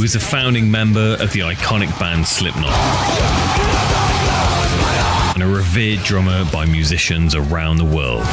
was a founding member of the iconic band Slipknot, and a revered drummer by musicians around the world.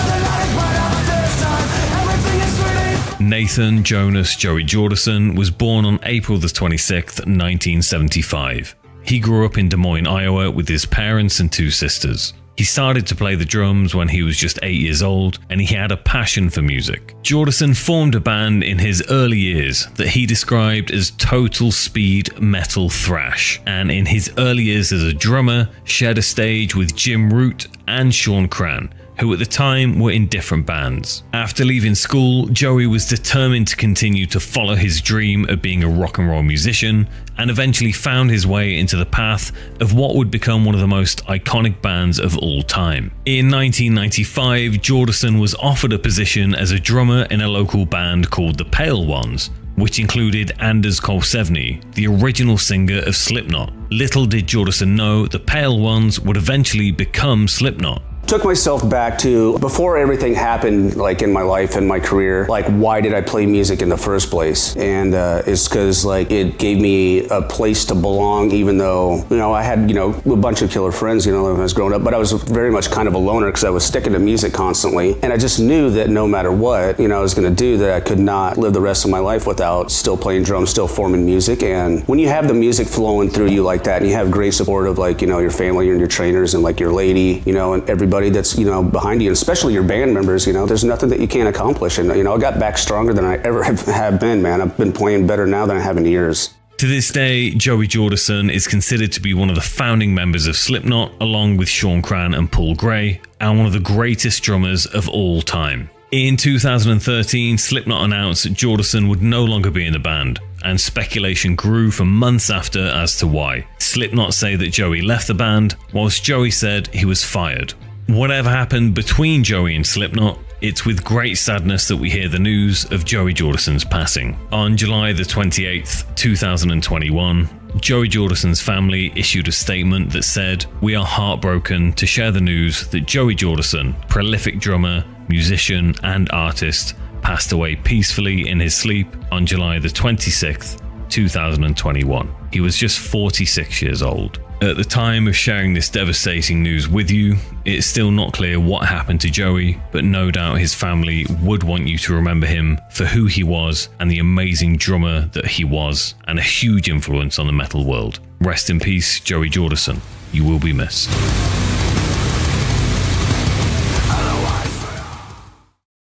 Nathan Jonas Joey Jordison was born on April the 26th, 1975. He grew up in Des Moines, Iowa with his parents and two sisters. He started to play the drums when he was just 8 years old, and he had a passion for music. Jordison formed a band in his early years that he described as total speed metal thrash, and in his early years as a drummer, shared a stage with Jim Root and Sean Cran, who at the time were in different bands. After leaving school, Joey was determined to continue to follow his dream of being a rock and roll musician, and eventually found his way into the path of what would become one of the most iconic bands of all time. In 1995, Jordison was offered a position as a drummer in a local band called the Pale Ones, which included Anders Kolsevny, the original singer of Slipknot. Little did Jordison know the Pale Ones would eventually become Slipknot. Took myself back to before everything happened, like in my life and my career, like why did I play music in the first place? And it's because like it gave me a place to belong, even though, I had, a bunch of killer friends, when I was growing up, but I was very much kind of a loner because I was sticking to music constantly. And I just knew that no matter what, I was going to do, that I could not live the rest of my life without still playing drums, still forming music. And when you have the music flowing through you like that, and you have great support of like, your family and your trainers and like your lady, and everybody that's behind you, and especially your band members, there's nothing that you can't accomplish. And I got back stronger than I ever have been, man. I've been playing better now than I have in years. To this day, Joey Jordison is considered to be one of the founding members of Slipknot, along with Sean Cran and Paul Gray, and one of the greatest drummers of all time. In 2013, Slipknot announced that Jordison would no longer be in the band, and speculation grew for months after as to why. Slipknot say that Joey left the band, whilst Joey said he was fired. Whatever happened between Joey and Slipknot, it's with great sadness that we hear the news of Joey Jordison's passing. On July the 28th, 2021, Joey Jordison's family issued a statement that said, "We are heartbroken to share the news that Joey Jordison, prolific drummer, musician, and artist, passed away peacefully in his sleep on July the 26th, 2021. He was just 46 years old." At the time of sharing this devastating news with you, it's still not clear what happened to Joey, but no doubt his family would want you to remember him for who he was and the amazing drummer that he was, and a huge influence on the metal world. Rest in peace, Joey Jordison. You will be missed.